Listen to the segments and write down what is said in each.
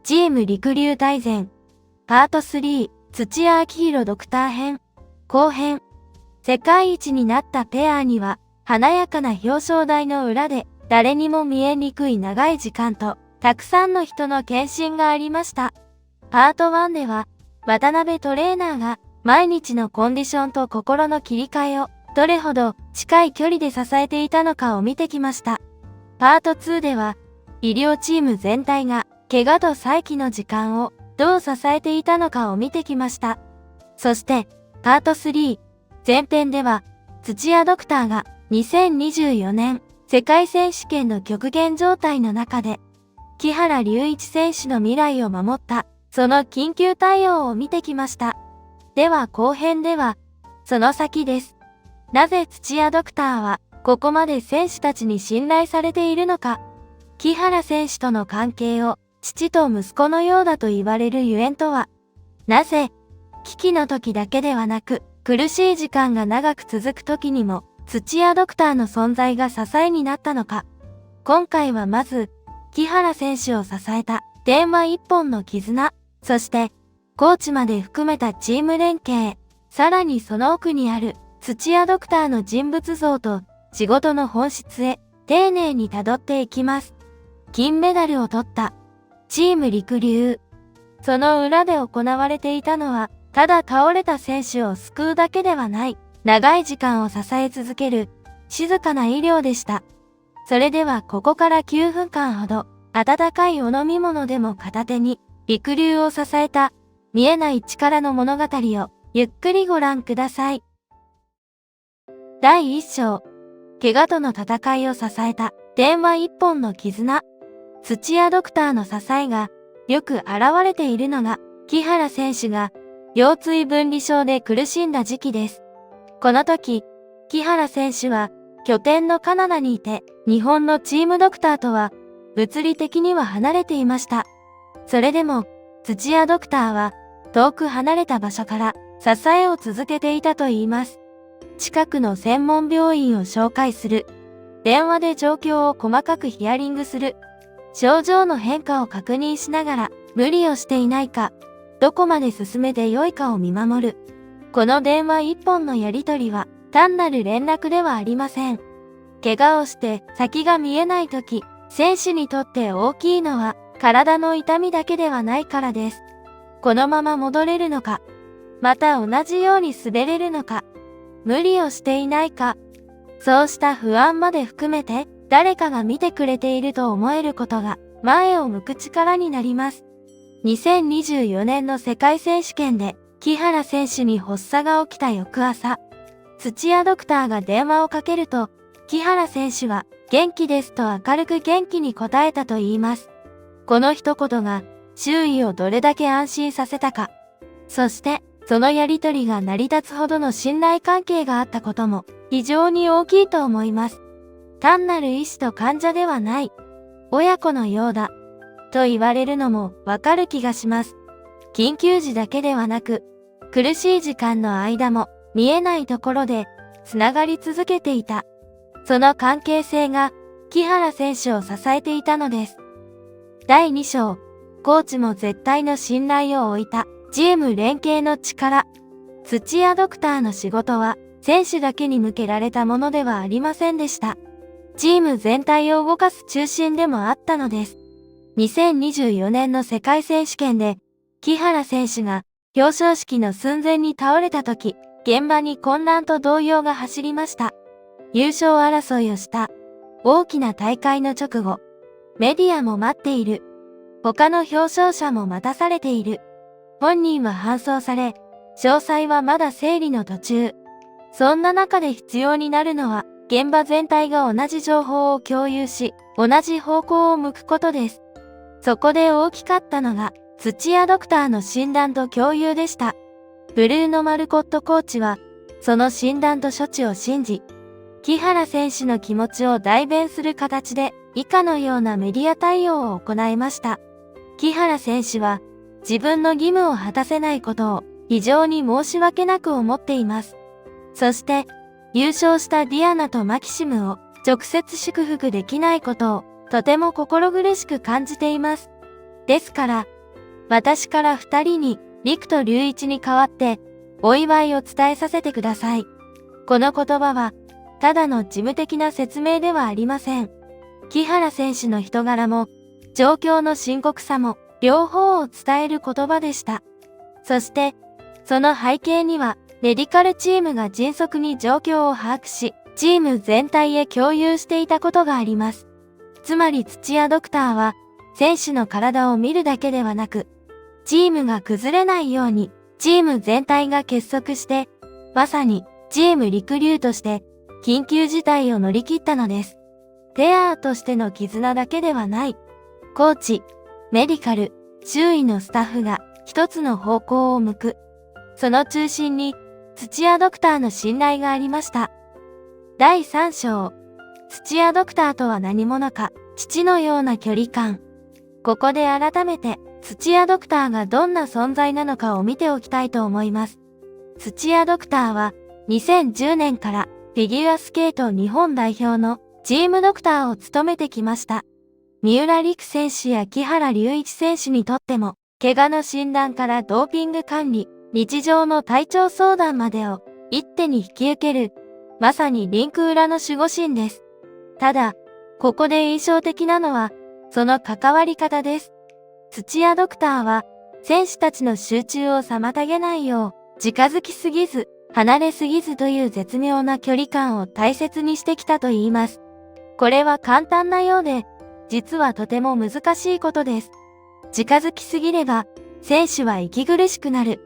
チーム陸流大全。パート3、土屋明宏ドクター編。後編。世界一になったペアには、華やかな表彰台の裏で、誰にも見えにくい長い時間と、たくさんの人の献身がありました。パート1では、渡辺トレーナーが、毎日のコンディションと心の切り替えを、どれほど近い距離で支えていたのかを見てきました。パート2では、医療チーム全体が、怪我と再起の時間を、どう支えていたのかを見てきました。そして、パート3、前編では、土屋ドクターが2024年世界選手権の極限状態の中で、木原龍一選手の未来を守った、その緊急対応を見てきました。では後編では、その先です。なぜ土屋ドクターは、ここまで選手たちに信頼されているのか。木原選手との関係を、父と息子のようだと言われるゆえんとは、なぜ、危機の時だけではなく、苦しい時間が長く続く時にも、土屋ドクターの存在が支えになったのか。今回はまず、木原選手を支えた電話一本の絆、そして、コーチまで含めたチーム連携、さらにその奥にある土屋ドクターの人物像と仕事の本質へ丁寧に辿っていきます。金メダルを取ったチーム陸流。その裏で行われていたのは、ただ倒れた選手を救うだけではない、長い時間を支え続ける、静かな医療でした。それではここから9分間ほど、温かいお飲み物でも片手に、陸流を支えた、見えない力の物語を、ゆっくりご覧ください。第1章、怪我との戦いを支えた、電話一本の絆。土屋ドクターの支えが、よく現れているのが、木原選手が、腰椎分離症で苦しんだ時期です。この時、木原選手は、拠点のカナダにいて、日本のチームドクターとは、物理的には離れていました。それでも、土屋ドクターは、遠く離れた場所から、支えを続けていたといいます。近くの専門病院を紹介する。電話で状況を細かくヒアリングする。症状の変化を確認しながら、無理をしていないか、どこまで進めて良いかを見守る。この電話一本のやりとりは、単なる連絡ではありません。怪我をして先が見えないとき、選手にとって大きいのは、体の痛みだけではないからです。このまま戻れるのか、また同じように滑れるのか、無理をしていないか、そうした不安まで含めて、誰かが見てくれていると思えることが、前を向く力になります。2024年の世界選手権で、木原選手に発作が起きた翌朝、土屋ドクターが電話をかけると、木原選手は、元気ですと明るく元気に答えたと言います。この一言が、周囲をどれだけ安心させたか。そして、そのやりとりが成り立つほどの信頼関係があったことも、非常に大きいと思います。単なる医師と患者ではない、親子のようだ、と言われるのもわかる気がします。緊急時だけではなく、苦しい時間の間も見えないところでつながり続けていた。その関係性が木原選手を支えていたのです。第2章、コーチも絶対の信頼を置いたチーム連携の力。土屋ドクターの仕事は選手だけに向けられたものではありませんでした。チーム全体を動かす中心でもあったのです。2024年の世界選手権で木原選手が表彰式の寸前に倒れた時、現場に混乱と動揺が走りました。優勝争いをした大きな大会の直後、メディアも待っている。他の表彰者も待たされている。本人は搬送され、詳細はまだ整理の途中。そんな中で必要になるのは、現場全体が同じ情報を共有し、同じ方向を向くことです。そこで大きかったのが、土屋ドクターの診断と共有でした。ブルーノ・マルコットコーチは、その診断と処置を信じ、木原選手の気持ちを代弁する形で、以下のようなメディア対応を行いました。木原選手は、自分の義務を果たせないことを、非常に申し訳なく思っています。そして、優勝したディアナとマキシムを、直接祝福できないことを、とても心苦しく感じています。ですから、私から2人に、陸と龍一に代わって、お祝いを伝えさせてください。この言葉は、ただの事務的な説明ではありません。木原選手の人柄も、状況の深刻さも、両方を伝える言葉でした。そして、その背景には、メディカルチームが迅速に状況を把握し、チーム全体へ共有していたことがあります。つまり土屋ドクターは、選手の体を見るだけではなく、チームが崩れないように、チーム全体が結束して、まさに、チーム陸流として、緊急事態を乗り切ったのです。ペアーとしての絆だけではない。コーチ、メディカル、周囲のスタッフが一つの方向を向く。その中心に、土屋ドクターの信頼がありました。第3章。土屋ドクターとは何者か、父のような距離感。ここで改めて、土屋ドクターがどんな存在なのかを見ておきたいと思います。土屋ドクターは、2010年からフィギュアスケート日本代表のチームドクターを務めてきました。三浦璃来選手や木原龍一選手にとっても、怪我の診断からドーピング管理、日常の体調相談までを一手に引き受ける、まさにリンク裏の守護神です。ただ、ここで印象的なのは、その関わり方です。土屋ドクターは、選手たちの集中を妨げないよう、近づきすぎず、離れすぎずという絶妙な距離感を大切にしてきたと言います。これは簡単なようで、実はとても難しいことです。近づきすぎれば、選手は息苦しくなる。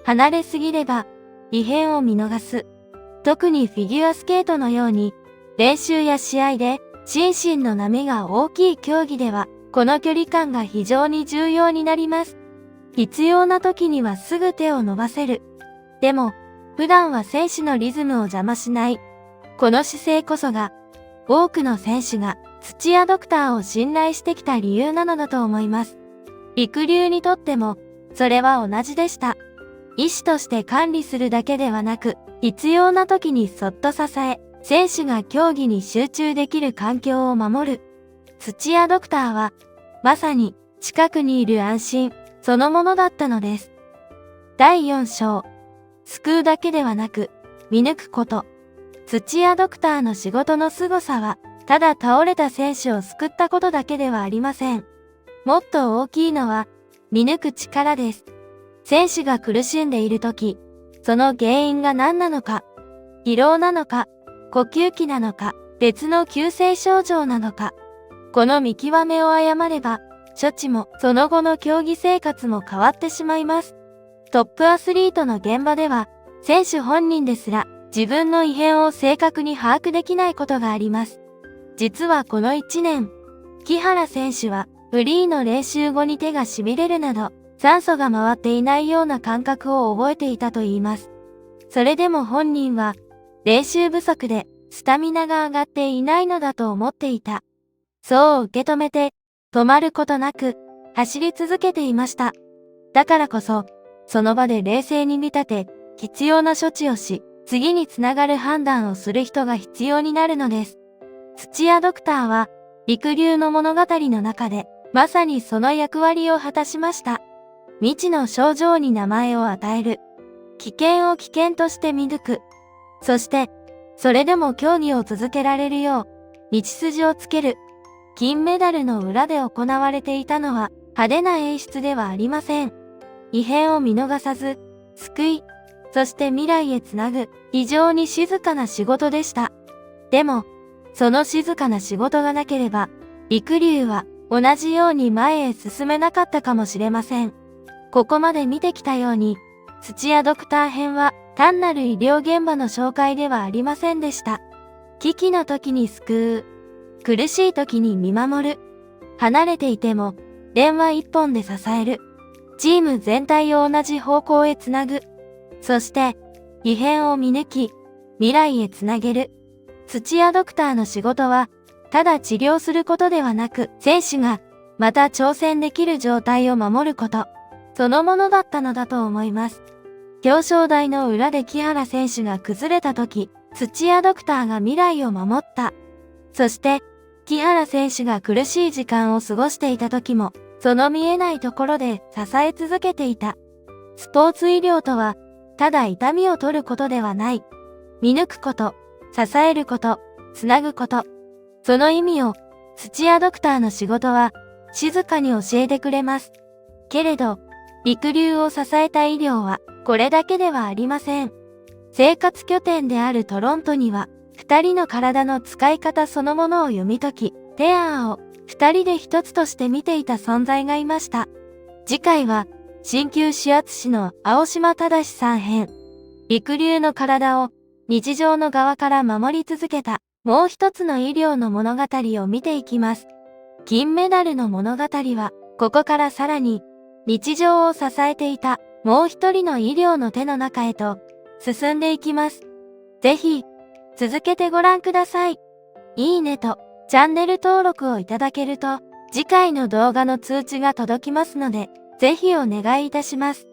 離れすぎれば、異変を見逃す。特にフィギュアスケートのように、練習や試合で、心身の波が大きい競技では、この距離感が非常に重要になります。必要な時にはすぐ手を伸ばせる。でも、普段は選手のリズムを邪魔しない。この姿勢こそが、多くの選手が土屋ドクターを信頼してきた理由なのだと思います。陸流にとっても、それは同じでした。医師として管理するだけではなく、必要な時にそっと支え、選手が競技に集中できる環境を守る。土屋ドクターは、まさに近くにいる安心そのものだったのです。第4章。救うだけではなく、見抜くこと。土屋ドクターの仕事の凄さは、ただ倒れた選手を救ったことだけではありません。もっと大きいのは、見抜く力です。選手が苦しんでいるとき、その原因が何なのか、疲労なのか、呼吸器なのか、別の急性症状なのか。この見極めを誤れば、処置もその後の競技生活も変わってしまいます。トップアスリートの現場では、選手本人ですら自分の異変を正確に把握できないことがあります。実はこの1年、木原選手はフリーの練習後に手が痺れるなど、酸素が回っていないような感覚を覚えていたといいます。それでも本人は、練習不足でスタミナが上がっていないのだと思っていた。そう受け止めて、止まることなく、走り続けていました。だからこそ、その場で冷静に見立て、必要な処置をし、次につながる判断をする人が必要になるのです。土屋ドクターは、陸流の物語の中で、まさにその役割を果たしました。未知の症状に名前を与える。危険を危険として見抜く。そして、それでも競技を続けられるよう、道筋をつける。金メダルの裏で行われていたのは、派手な演出ではありません。異変を見逃さず、救い、そして未来へつなぐ、非常に静かな仕事でした。でも、その静かな仕事がなければ、陸流は同じように前へ進めなかったかもしれません。ここまで見てきたように、土屋ドクター編は単なる医療現場の紹介ではありませんでした。危機の時に救う。苦しい時に見守る。離れていても、電話一本で支える。チーム全体を同じ方向へつなぐ。そして、異変を見抜き、未来へつなげる。土屋ドクターの仕事は、ただ治療することではなく、選手が、また挑戦できる状態を守ること、そのものだったのだと思います。表彰台の裏で木原選手が崩れた時、土屋ドクターが未来を守った。そして、木原選手が苦しい時間を過ごしていた時も、その見えないところで支え続けていた。スポーツ医療とは、ただ痛みを取ることではない。見抜くこと、支えること、つなぐこと。その意味を、土屋ドクターの仕事は、静かに教えてくれます。けれど、陸流を支えた医療は、これだけではありません。生活拠点であるトロントには、二人の体の使い方そのものを読み解き、ペアを二人で一つとして見ていた存在がいました。次回は、鍼灸指圧師の青島正さん編。陸流の体を日常の側から守り続けたもう一つの医療の物語を見ていきます。金メダルの物語は、ここからさらに日常を支えていたもう一人の医療の手の中へと進んでいきます。ぜひ、続けてご覧ください。いいねとチャンネル登録をいただけると、次回の動画の通知が届きますので、ぜひお願いいたします。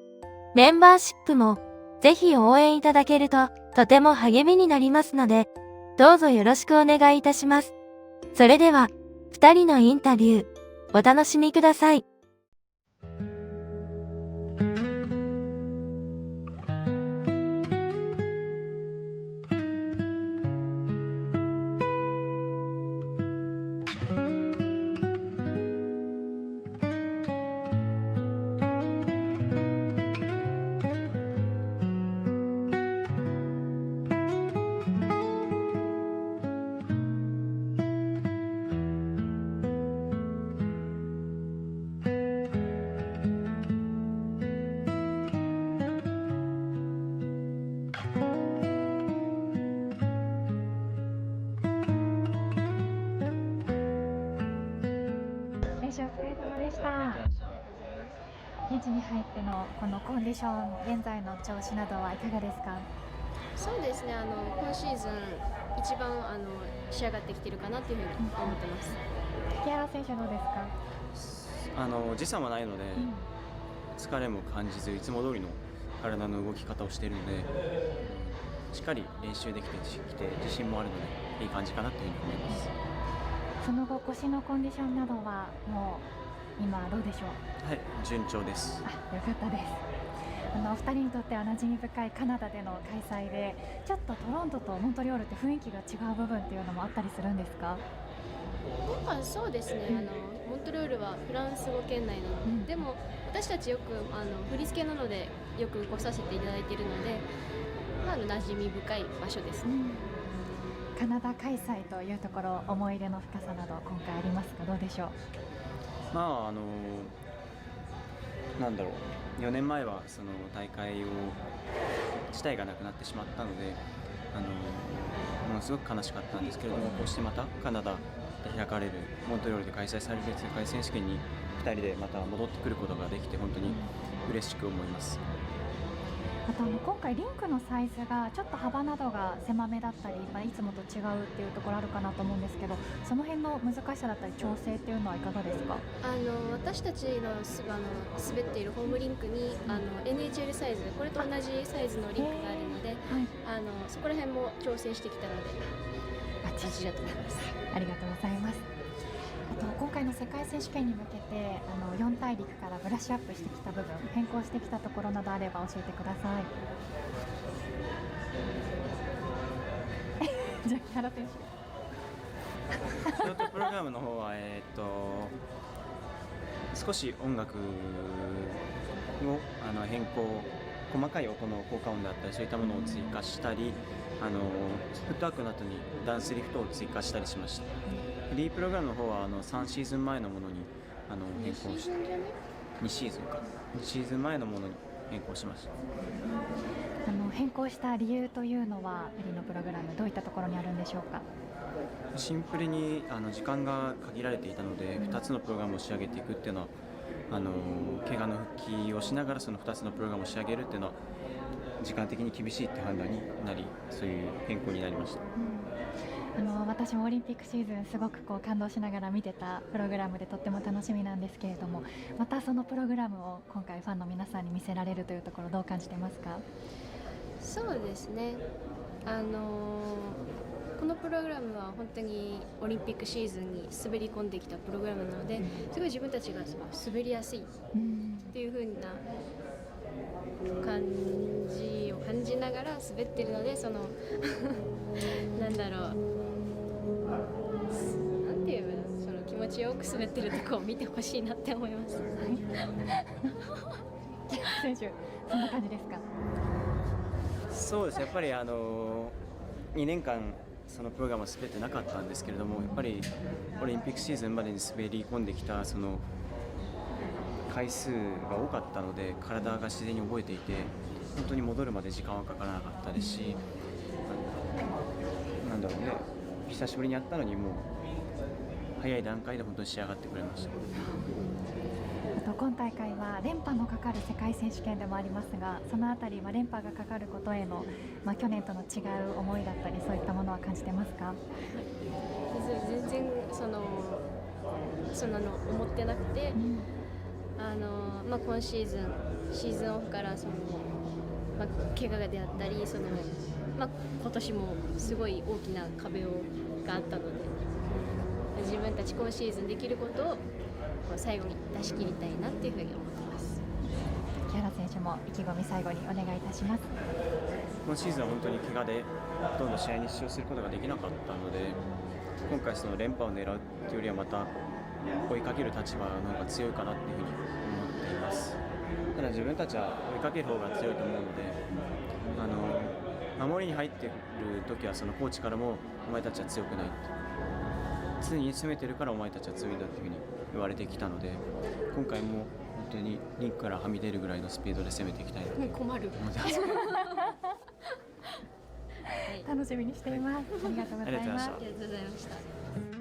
メンバーシップも、ぜひ応援いただけると、とても励みになりますので、どうぞよろしくお願いいたします。それでは、二人のインタビュー、お楽しみください。練習お疲れ様でした。現地に入ってのこのコンディション、現在の調子などはいかがですか？そうですね、今シーズン一番仕上がってきてるかなというふうに思ってます。木原選手どうですか？時差もないので、疲れも感じずいつも通りの体の動き方をしているので、しっかり練習できてきて自信もあるのでいい感じかなというふうに思います。その後腰のコンディションなどはもう今どうでしょう？はい、順調です。よかったです。お二人にとっては馴染み深いカナダでの開催で、ちょっとトロントとモントリオールって雰囲気が違う部分っていうのもあったりするんですか？今回そうですね、モントリオールはフランス語圏内なので、でも私たちよく振り付けなのでよく来させていただいているので、馴染み深い場所ですね。カナダ開催というところ、思い入れの深さなど今回ありますか？どうでしょう？なんだろう、4年前はその大会自体がなくなってしまったので、ものすごく悲しかったんですけれども、こうしてまたカナダで開かれるモントリオールで開催される世界選手権に2人でまた戻ってくることができて本当に嬉しく思います。あと今回リンクのサイズがちょっと幅などが狭めだったり、いつもと違うっていうところあるかなと思うんですけど、その辺の難しさだったり調整っていうのはいかがですか？私たちの滑っているホームリンクにNHL サイズ、これと同じサイズのリンクがあるので、そこら辺も調整してきたのでバッチリだと思います。ありがとうございます。あと今回の世界選手権に向けて4大陸からブラッシュアップしてきた部分、変更してきたところなどあれば教えてください。じゃあ木原選手。ショートプログラムの方は、少し音楽を変更、細かい音の効果音であったりそういったものを追加したり、フットワークの後にダンスリフトを追加したりしました。フリープログラムの方は3シーズン前のものに変更して、2シーズン前のものに変更しました。変更した理由というのはフリーのプログラムどういったところにあるんでしょうか？シンプルに時間が限られていたので、2つのプログラムを仕上げていくっていうのは怪我の復帰をしながらその2つのプログラムを仕上げるっていうのは時間的に厳しいって判断になり、そういう変更になりました。私もオリンピックシーズンすごく感動しながら見てたプログラムでとっても楽しみなんですけれども、またそのプログラムを今回ファンの皆さんに見せられるというところどう感じてますか？そうですね、今このプログラムは本当にオリンピックシーズンに滑り込んできたプログラムなので、すごい自分たちが滑りやすいっていう風な感じを感じながら滑ってるので、そのなんだろう、なんていうの、その気持ちよく滑ってるとこを見てほしいなって思います。選手そんな感じですか？そうですやっぱり2年間そのプログラムを滑ってなかったんですけれども、やっぱりオリンピックシーズンまでに滑り込んできたその回数が多かったので、体が自然に覚えていて、本当に戻るまで時間はかからなかったですし、なんだろうね、久しぶりにやったのにもう早い段階で本当に仕上がってくれました。今大会は連覇のかかる世界選手権でもありますが、そのあたり、連覇がかかることへの、去年との違う思いだったり、そういったものは感じてますか？全然そんなの思ってなくて、今シーズンオフから怪我が出会ったり、今年もすごい大きな壁があったので、自分たち今シーズンできることを最後に出し切りたいなっていうふうに思ってます。木原選手も意気込み最後にお願いいたします。今シーズンは本当に怪我でほとんど試合に出場することができなかったので、今回その連覇を狙うというよりはまた追いかける立場の方が強いかなというふうに思っています。ただ自分たちは追いかける方が強いと思うので、守りに入っている時はそのコーチからもお前たちは強くない、常に攻めてるからお前たちは強いんだというふうに言われてきたので、今回も本当にリンクからはみ出るぐらいのスピードで攻めていきたいなと困る思ってます。楽しみにしています。ありがとうございます。ありがとうございました。